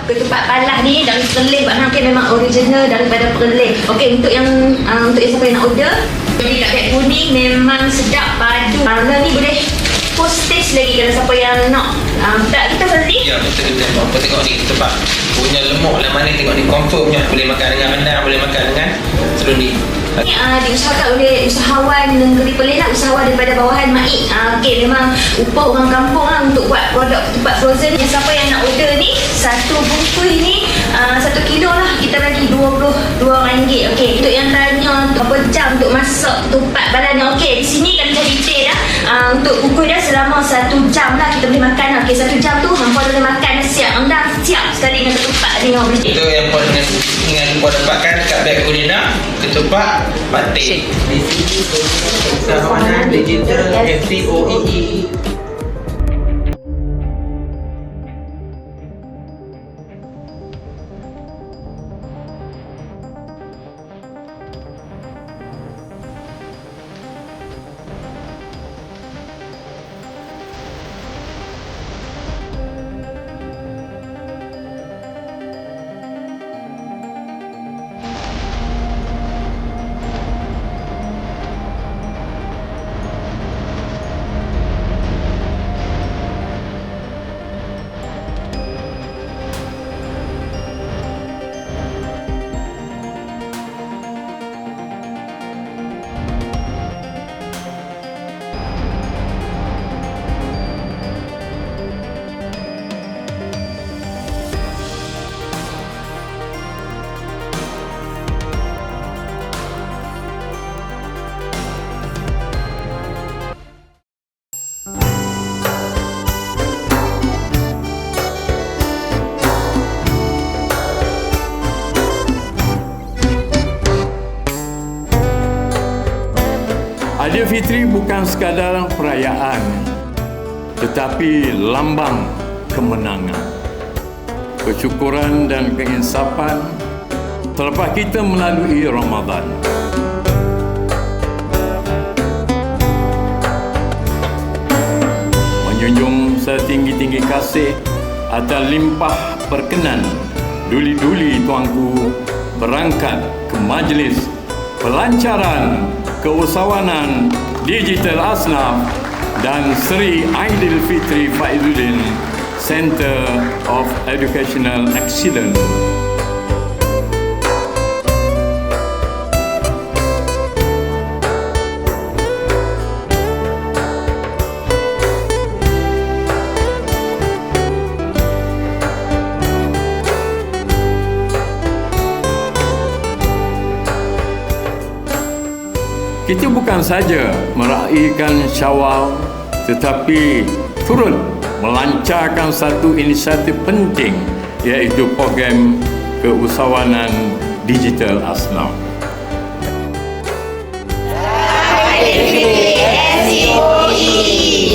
ketupat palah ni dari Perlis. Abang Hafiz memang original daripada Perlis. Okey, untuk yang siapa yang nak order, jadi kat beg kuning memang sedap padu. Ni boleh post taste lagi kalau siapa yang nak. Tak kita beli. Ya, betul. Apa tengok ni ketupat punya lemuk lah mana, tengok ni confirmnya. Boleh makan dengan rendang, boleh makan dengan serunding. Diusahakan oleh usahawan negeri Perlis lah, usahawan daripada bawahan Maik. Okey, memang upah orang kampung lah untuk buat produk ketupat frozen. Siapa yang nak order ni, satu bungkus ni 1 kilo lah kita bagi RM22. Okey, untuk yang tanya berapa jam untuk masak ketupat balanya, okey, di sini kami dah detail dah. Untuk bungkus dah selama 1 jam lah kita boleh makan lah. Okey, 1 jam tu hampa boleh makan dah siap. Anda siap sekali dengan ketupat ni. Itu yang puan dengan puan dapatkan dekat beg kulina, ketupat batik. Di sini usahawan digital FCOEE. Aidilfitri bukan sekadar perayaan, tetapi lambang kemenangan, kesyukuran dan keinsapan selepas kita melalui Ramadan. Menjunjung setinggi-tinggi kasih atas limpah perkenan duli-duli tuanku berangkat ke majlis pelancaran keusahawanan digital Asnaf dan Seri Aidilfitri Faizuddin Center of Educational Excellence. Kita bukan saja meraihkan Syawal, tetapi turut melancarkan satu inisiatif penting, iaitu program keusahawanan digital Asnaf. Aidilfitri FCOEE.